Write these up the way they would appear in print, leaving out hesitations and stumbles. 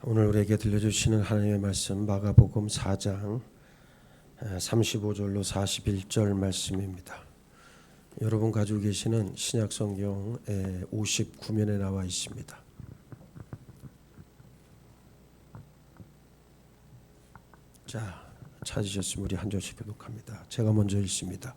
오늘 우리에게 들려주시는 하나님의 말씀 마가복음 4장 35절로 41절 말씀입니다. 여러분 가지고 계시는 신약성경 59면에 나와 있습니다. 자, 찾으셨으면 우리 한 절씩 교독합니다. 제가 먼저 읽습니다.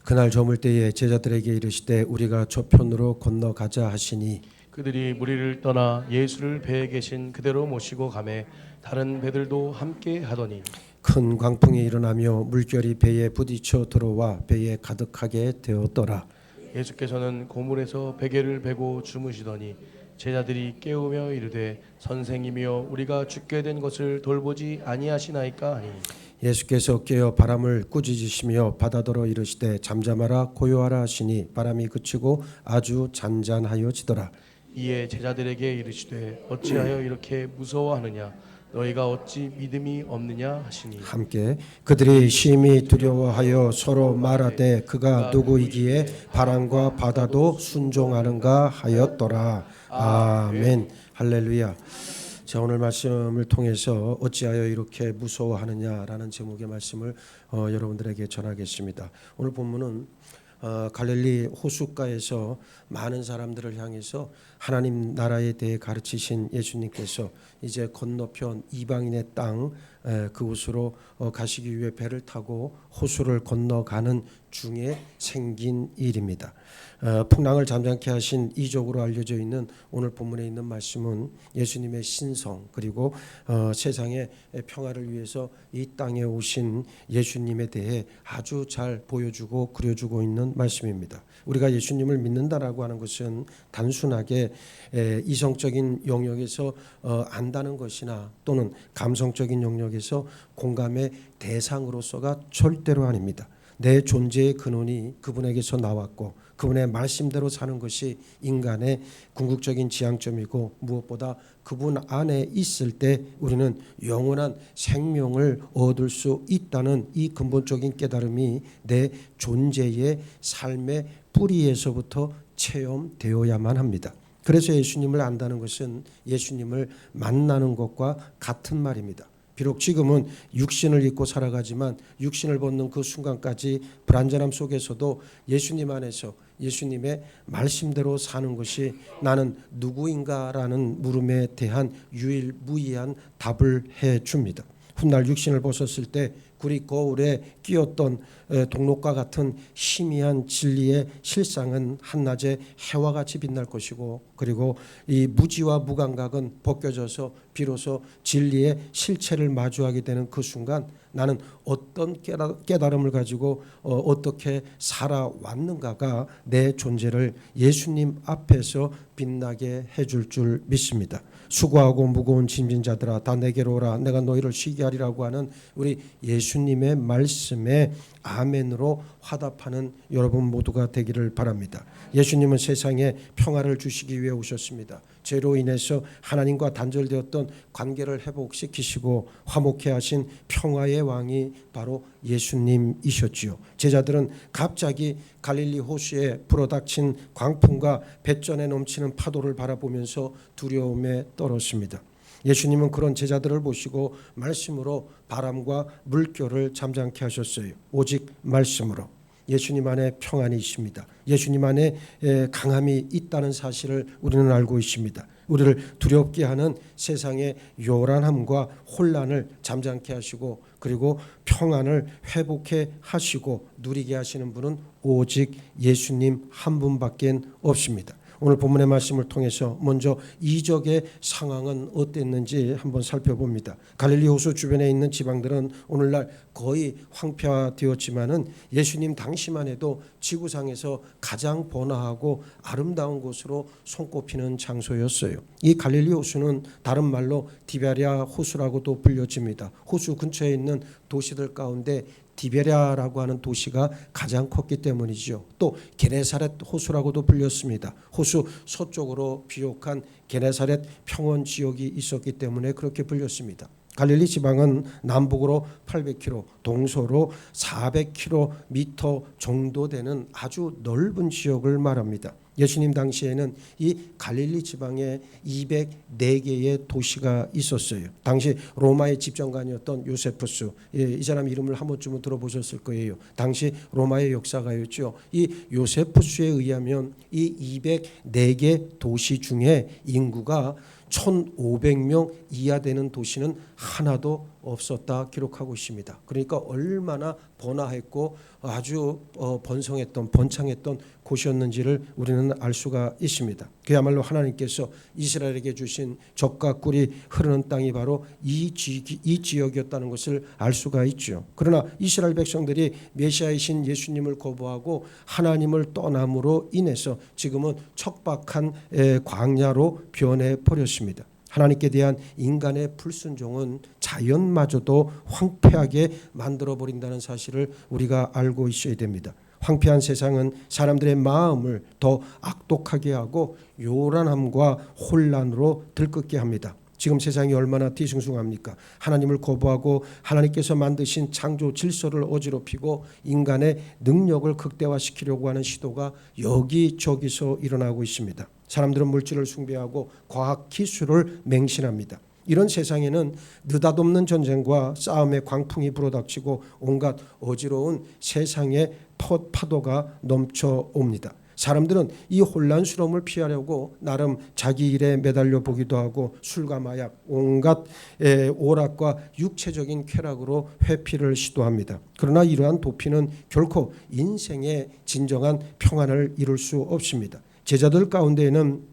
그날 저물 때에 제자들에게 이르시되 우리가 저편으로 건너가자 하시니 그들이 무리를 떠나 예수를 배에 계신 그대로 모시고 가매 다른 배들도 함께 하더니 큰 광풍이 일어나며 물결이 배에 부딪혀 들어와 배에 가득하게 되었더라. 예수께서는 고물에서 베개를 베고 주무시더니 제자들이 깨우며 이르되 선생님이여 우리가 죽게 된 것을 돌보지 아니하시나이까 하니 예수께서 깨어 바람을 꾸짖으시며 바다더러 이르시되 잠잠하라 고요하라 하시니 바람이 그치고 아주 잔잔하여지더라. 이에 제자들에게 이르시되 어찌하여 이렇게 무서워하느냐 너희가 어찌 믿음이 없느냐 하시니 함께 그들이 심히 두려워하여 서로 말하되 그가 누구이기에 바람과 바다도 순종하는가 하였더라. 아멘. 할렐루야. 자, 오늘 말씀을 통해서 어찌하여 이렇게 무서워하느냐라는 제목의 말씀을 여러분들에게 전하겠습니다. 오늘 본문은 갈릴리 호숫가에서 많은 사람들을 향해서 하나님 나라에 대해 가르치신 예수님께서 이제 건너편 이방인의 땅 그곳으로 가시기 위해 배를 타고 호수를 건너가는 중에 생긴 일입니다. 풍랑을 잠잠케 하신 이적으로 알려져 있는 오늘 본문에 있는 말씀은 예수님의 신성 그리고 세상의 평화를 위해서 이 땅에 오신 예수님에 대해 아주 잘 보여주고 그려주고 있는 말씀입니다. 우리가 예수님을 믿는다라고 하는 것은 단순하게 이성적인 영역에서 안다는 것이나 또는 감성적인 영역에서 공감의 대상으로서가 절대로 아닙니다. 내 존재의 근원이 그분에게서 나왔고 그분의 말씀대로 사는 것이 인간의 궁극적인 지향점이고 무엇보다 그분 안에 있을 때 우리는 영원한 생명을 얻을 수 있다는 이 근본적인 깨달음이 내 존재의 삶의 뿌리에서부터 체험되어야만 합니다. 그래서 예수님을 안다는 것은 예수님을 만나는 것과 같은 말입니다. 비록 지금은 육신을 입고 살아가지만 육신을 벗는 그 순간까지 불완전함 속에서도 예수님 안에서 예수님의 말씀대로 사는 것이 나는 누구인가라는 물음에 대한 유일무이한 답을 해줍니다. 훗날 육신을 벗었을 때 구리 거울에 끼었던 동록과 같은 희미한 진리의 실상은 한낮에 해와 같이 빛날 것이고 그리고 이 무지와 무감각은 벗겨져서 비로소 진리의 실체를 마주하게 되는 그 순간 나는 어떤 깨달음을 가지고 어떻게 살아왔는가가 내 존재를 예수님 앞에서 빛나게 해줄 줄 믿습니다. 수고하고 무거운 짐진 자들아 다 내게로 오라 내가 너희를 쉬게 하리라고 하는 우리 예수님의 말씀에 아멘으로 화답하는 여러분 모두가 되기를 바랍니다. 예수님은 세상에 평화를 주시기 위해 오셨습니다. 죄로 인해서 하나님과 단절되었던 관계를 회복시키시고 화목케 하신 평화의 왕이 바로 예수님이셨지요. 제자들은 갑자기 갈릴리 호수에 불어닥친 광풍과 뱃전에 넘치는 파도를 바라보면서 두려움에 떨었습니다. 예수님은 그런 제자들을 보시고 말씀으로 바람과 물결을 잠잠케 하셨어요. 오직 말씀으로. 예수님 안에 평안이 있습니다. 예수님 안에 강함이 있다는 사실을 우리는 알고 있습니다. 우리를 두렵게 하는 세상의 요란함과 혼란을 잠잠케 하시고 그리고 평안을 회복해 하시고 누리게 하시는 분은 오직 예수님 한 분밖에 없습니다. 오늘 본문의 말씀을 통해서 먼저 이적의 상황은 어땠는지 한번 살펴봅니다. 갈릴리 호수 주변에 있는 지방들은 오늘날 거의 황폐화되었지만은 예수님 당시만 해도 지구상에서 가장 번화하고 아름다운 곳으로 손꼽히는 장소였어요. 이 갈릴리 호수는 다른 말로 디베랴 호수라고도 불려집니다. 호수 근처에 있는 도시들 가운데 디베랴라고 하는 도시가 가장 컸기 때문이죠. 또 게네사렛 호수라고도 불렸습니다. 호수 서쪽으로 비옥한 게네사렛 평원 지역이 있었기 때문에 그렇게 불렸습니다. 갈릴리 지방은 남북으로 800km, 동서로 400km 정도 되는 아주 넓은 지역을 말합니다. 예수님 당시에는 이 갈릴리 지방에 204개의 도시가 있었어요. 당시 로마의 집정관이었던 요세푸스, 이 사람 이름을 한 번쯤은 들어보셨을 거예요. 당시 로마의 역사가였죠. 이 요세푸스에 의하면 이 204개 도시 중에 인구가 1,500명 이하 되는 도시는 하나도 없었다 기록하고 있습니다. 그러니까 얼마나 번화했고 아주 번창했던 곳이었는지를 우리는 알 수가 있습니다. 그야말로 하나님께서 이스라엘에게 주신 젖과 꿀이 흐르는 땅이 바로 이 지역이었다는 것을 알 수가 있죠. 그러나 이스라엘 백성들이 메시아이신 예수님을 거부하고 하나님을 떠남으로 인해서 지금은 척박한 광야로 변해버렸습니다. 하나님께 대한 인간의 불순종은 자연마저도 황폐하게 만들어버린다는 사실을 우리가 알고 있어야 됩니다. 황폐한 세상은 사람들의 마음을 더 악독하게 하고 요란함과 혼란으로 들끓게 합니다. 지금 세상이 얼마나 뒤숭숭합니까? 하나님을 거부하고 하나님께서 만드신 창조 질서를 어지럽히고 인간의 능력을 극대화시키려고 하는 시도가 여기저기서 일어나고 있습니다. 사람들은 물질을 숭배하고 과학 기술을 맹신합니다. 이런 세상에는 느닷없는 전쟁과 싸움의 광풍이 불어닥치고 온갖 어지러운 세상의 파도가 넘쳐옵니다. 사람들은 이 혼란스러움을 피하려고 나름 자기 일에 매달려 보기도 하고 술과 마약, 온갖 오락과 육체적인 쾌락으로 회피를 시도합니다. 그러나 이러한 도피는 결코 인생의 진정한 평안을 이룰 수 없습니다. 제자들 가운데에는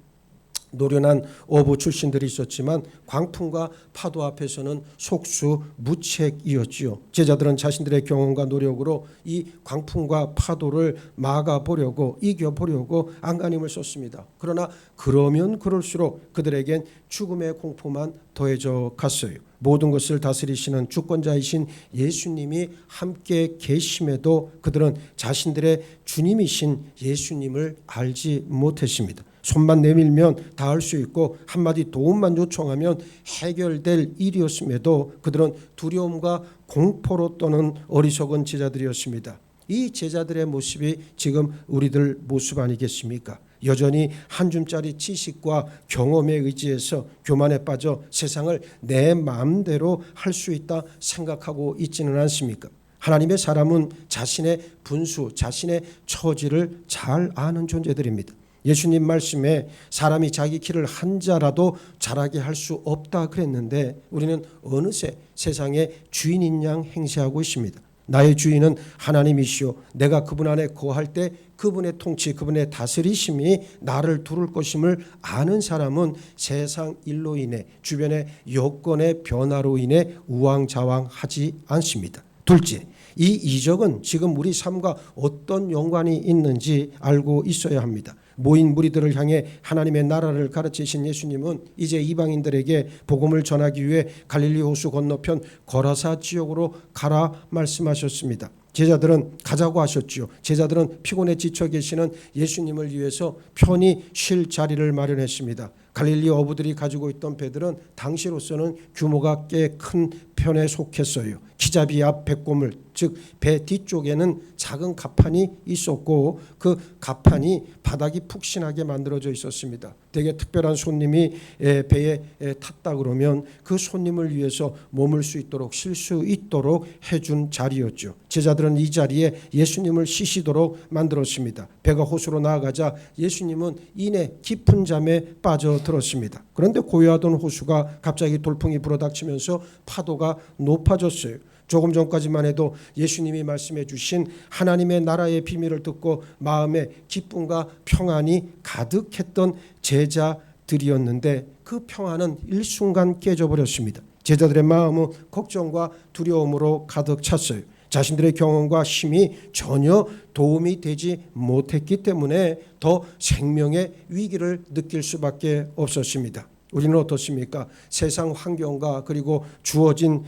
노련한 어부 출신들이 있었지만 광풍과 파도 앞에서는 속수무책이었지요. 제자들은 자신들의 경험과 노력으로 이 광풍과 파도를 막아보려고 이겨보려고 안간힘을 썼습니다. 그러나 그러면 그럴수록 그들에겐 죽음의 공포만 더해져 갔어요. 모든 것을 다스리시는 주권자이신 예수님이 함께 계심에도 그들은 자신들의 주님이신 예수님을 알지 못했습니다. 손만 내밀면 다 할 수 있고 한마디 도움만 요청하면 해결될 일이었음에도 그들은 두려움과 공포로 떠는 어리석은 제자들이었습니다. 이 제자들의 모습이 지금 우리들 모습 아니겠습니까? 여전히 한 줌짜리 지식과 경험에 의지해서 교만에 빠져 세상을 내 마음대로 할 수 있다 생각하고 있지는 않습니까? 하나님의 사람은 자신의 분수, 자신의 처지를 잘 아는 존재들입니다. 예수님 말씀에 사람이 자기 길을 한 자라도 자라게 할 수 없다 그랬는데 우리는 어느새 세상의 주인인 양 행세하고 있습니다. 나의 주인은 하나님이시오. 내가 그분 안에 거할 때 그분의 통치, 그분의 다스리심이 나를 두를 것임을 아는 사람은 세상 일로 인해 주변의 여건의 변화로 인해 우왕좌왕하지 않습니다. 둘째, 이 이적은 지금 우리 삶과 어떤 연관이 있는지 알고 있어야 합니다. 모인 무리들을 향해 하나님의 나라를 가르치신 예수님은 이제 이방인들에게 복음을 전하기 위해 갈릴리 호수 건너편 거라사 지역으로 가라 말씀하셨습니다. 제자들은 가자고 하셨지요. 제자들은 피곤에 지쳐 계시는 예수님을 위해서 편히 쉴 자리를 마련했습니다. 갈릴리 어부들이 가지고 있던 배들은 당시로서는 규모가 꽤 큰 편에 속했어요. 키잡이 앞 배꼽물, 즉 배 뒤쪽에는 작은 갑판이 있었고 그 갑판이 바닥이 푹신하게 만들어져 있었습니다. 되게 특별한 손님이 배에 탔다 그러면 그 손님을 위해서 머물 수 있도록 쉴 수 있도록 해준 자리였죠. 제자들은 이 자리에 예수님을 쉬시도록 만들었습니다. 배가 호수로 나아가자 예수님은 이내 깊은 잠에 빠져들었습니다. 그런데 고요하던 호수가 갑자기 돌풍이 불어닥치면서 파도가 높아졌어요. 조금 전까지만 해도 예수님이 말씀해 주신 하나님의 나라의 비밀을 듣고 마음에 기쁨과 평안이 가득했던 제자들이었는데 그 평안은 일순간 깨져버렸습니다. 제자들의 마음은 걱정과 두려움으로 가득 찼어요. 자신들의 경험과 힘이 전혀 도움이 되지 못했기 때문에 더 생명의 위기를 느낄 수밖에 없었습니다. 우리는 어떻습니까? 세상 환경과 그리고 주어진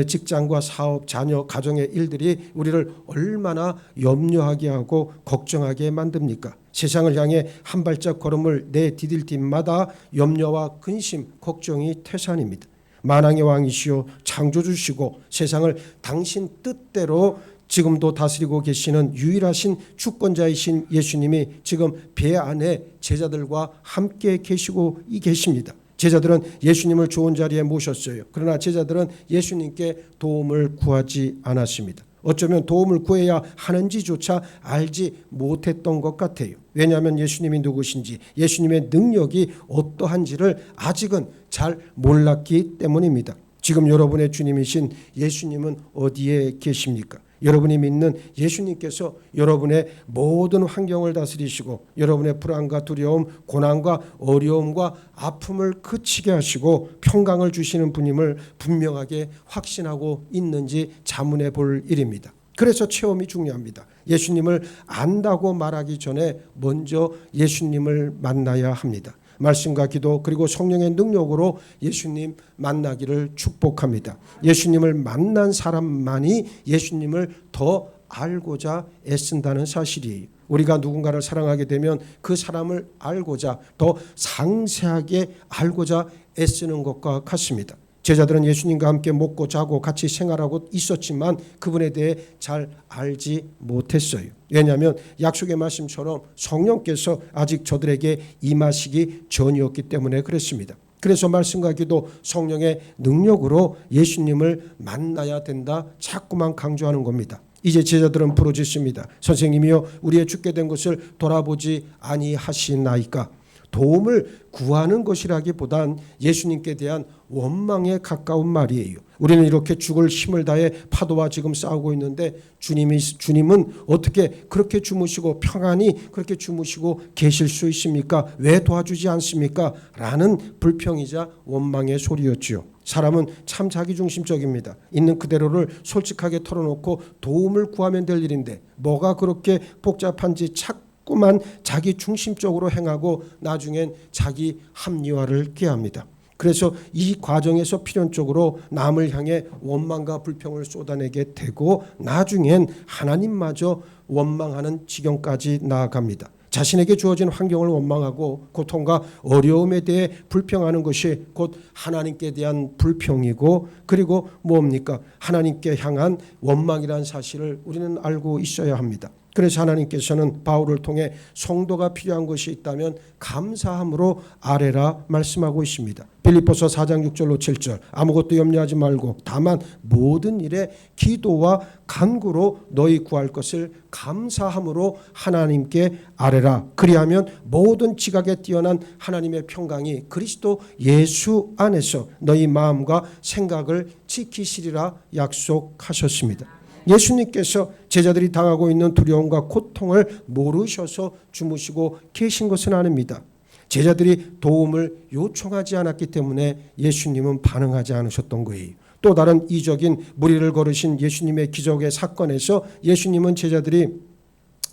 직장과 사업, 자녀, 가정의 일들이 우리를 얼마나 염려하게 하고 걱정하게 만듭니까? 세상을 향해 한 발짝 걸음을 내디딜 때마다 염려와 근심, 걱정이 태산입니다. 만왕의 왕이시오 창조주시고 세상을 당신 뜻대로 지금도 다스리고 계시는 유일하신 주권자이신 예수님이 지금 배 안에 제자들과 함께 계시고 계십니다. 제자들은 예수님을 좋은 자리에 모셨어요. 그러나 제자들은 예수님께 도움을 구하지 않았습니다. 어쩌면 도움을 구해야 하는지조차 알지 못했던 것 같아요. 왜냐하면 예수님이 누구신지, 예수님의 능력이 어떠한지를 아직은 잘 몰랐기 때문입니다. 지금 여러분의 주님이신 예수님은 어디에 계십니까? 여러분이 믿는 예수님께서 여러분의 모든 환경을 다스리시고 여러분의 불안과 두려움, 고난과 어려움과 아픔을 그치게 하시고 평강을 주시는 분임을 분명하게 확신하고 있는지 자문해 볼 일입니다. 그래서 체험이 중요합니다. 예수님을 안다고 말하기 전에 먼저 예수님을 만나야 합니다. 말씀과 기도 그리고 성령의 능력으로 예수님 만나기를 축복합니다. 예수님을 만난 사람만이 예수님을 더 알고자 애쓴다는 사실이에요. 우리가 누군가를 사랑하게 되면 그 사람을 알고자 더 상세하게 알고자 애쓰는 것과 같습니다. 제자들은 예수님과 함께 먹고 자고 같이 생활하고 있었지만 그분에 대해 잘 알지 못했어요. 왜냐하면 약속의 말씀처럼 성령께서 아직 저들에게 임하시기 전이었기 때문에 그랬습니다. 그래서 말씀과 기도 성령의 능력으로 예수님을 만나야 된다 자꾸만 강조하는 겁니다. 이제 제자들은 부르짖습니다. 선생님이여 우리의 죽게 된 것을 돌아보지 아니하시나이까. 도움을 구하는 것이라기보단 예수님께 대한 원망에 가까운 말이에요. 우리는 이렇게 죽을 힘을 다해 파도와 지금 싸우고 있는데 주님은 어떻게 그렇게 주무시고 평안히 그렇게 주무시고 계실 수 있습니까? 왜 도와주지 않습니까? 라는 불평이자 원망의 소리였지요. 사람은 참 자기중심적입니다. 있는 그대로를 솔직하게 털어놓고 도움을 구하면 될 일인데 뭐가 그렇게 복잡한지 자꾸만 자기 중심적으로 행하고 나중엔 자기 합리화를 꾀합니다. 그래서 이 과정에서 필연적으로 남을 향해 원망과 불평을 쏟아내게 되고 나중엔 하나님마저 원망하는 지경까지 나아갑니다. 자신에게 주어진 환경을 원망하고 고통과 어려움에 대해 불평하는 것이 곧 하나님께 대한 불평이고 그리고 뭡니까? 하나님께 향한 원망이라는 사실을 우리는 알고 있어야 합니다. 그래서 하나님께서는 바울을 통해 성도가 필요한 것이 있다면 감사함으로 아뢰라 말씀하고 있습니다. 빌립보서 4장 6절로 7절 아무것도 염려하지 말고 다만 모든 일에 기도와 간구로 너희 구할 것을 감사함으로 하나님께 아뢰라. 그리하면 모든 지각에 뛰어난 하나님의 평강이 그리스도 예수 안에서 너희 마음과 생각을 지키시리라 약속하셨습니다. 예수님께서 제자들이 당하고 있는 두려움과 고통을 모르셔서 주무시고 계신 것은 아닙니다. 제자들이 도움을 요청하지 않았기 때문에 예수님은 반응하지 않으셨던 거예요. 또 다른 이적인 무리를 걸으신 예수님의 기적의 사건에서 예수님은 제자들이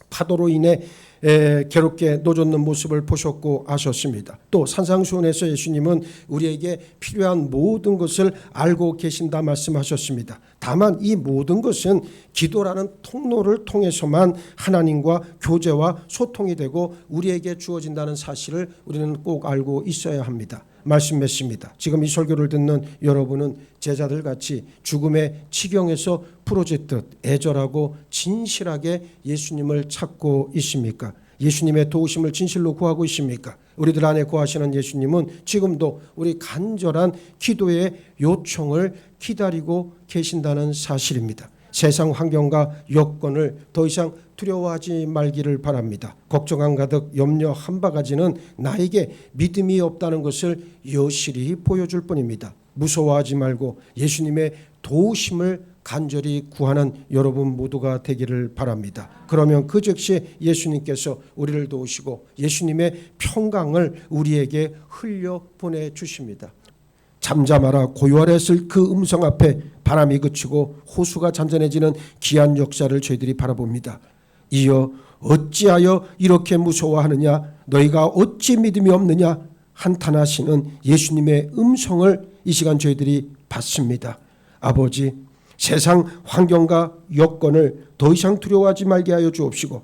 파도로 인해 괴롭게 노젓는 모습을 보셨고 아셨습니다. 또 산상수훈에서 예수님은 우리에게 필요한 모든 것을 알고 계신다 말씀하셨습니다. 다만 이 모든 것은 기도라는 통로를 통해서만 하나님과 교제와 소통이 되고 우리에게 주어진다는 사실을 우리는 꼭 알고 있어야 합니다. 말씀 맺습니다. 지금 이 설교를 듣는 여러분은 제자들같이 죽음의 지경에서 부러지듯 애절하고 진실하게 예수님을 찾고 있습니까? 예수님의 도우심을 진실로 구하고 있습니까? 우리들 안에 거하시는 예수님은 지금도 우리 간절한 기도의 요청을 기다리고 계신다는 사실입니다. 세상 환경과 여건을 더 이상 두려워하지 말기를 바랍니다. 걱정한 가득 염려 한 바가지는 나에게 믿음이 없다는 것을 여실히 보여줄 뿐입니다. 무서워하지 말고 예수님의 도우심을 간절히 구하는 여러분 모두가 되기를 바랍니다. 그러면 그 즉시 예수님께서 우리를 도우시고 예수님의 평강을 우리에게 흘려 보내주십니다. 잠잠하라 고요하랬을 그 음성 앞에 바람이 그치고 호수가 잔잔해지는 귀한 역사를 저희들이 바라봅니다. 이어 어찌하여 이렇게 무서워하느냐 너희가 어찌 믿음이 없느냐 한탄하시는 예수님의 음성을 이 시간 저희들이 받습니다. 아버지 세상 환경과 여건을 더 이상 두려워하지 말게 하여 주옵시고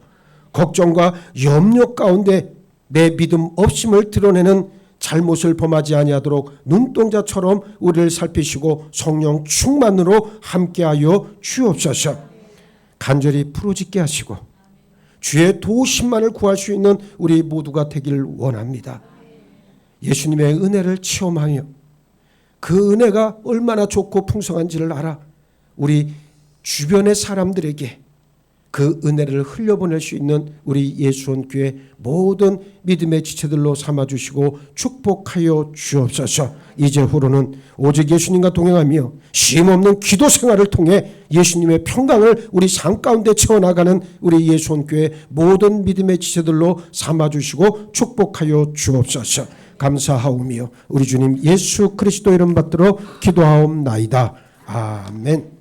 걱정과 염려 가운데 내 믿음 없음을 드러내는 잘못을 범하지 아니하도록 눈동자처럼 우리를 살피시고 성령 충만으로 함께하여 주옵소서. 간절히 부르짖게 하시고 주의 도우심만을 구할 수 있는 우리 모두가 되기를 원합니다. 예수님의 은혜를 체험하며 그 은혜가 얼마나 좋고 풍성한지를 알아 우리 주변의 사람들에게 그 은혜를 흘려보낼 수 있는 우리 예수원교회 모든 믿음의 지체들로 삼아주시고 축복하여 주옵소서. 이제후로는 오직 예수님과 동행하며 쉼없는 기도 생활을 통해 예수님의 평강을 우리 삶 가운데 채워나가는 우리 예수원교회 모든 믿음의 지체들로 삼아주시고 축복하여 주옵소서. 감사하오며 우리 주님 예수 그리스도 이름 받들어 기도하옵나이다. 아멘.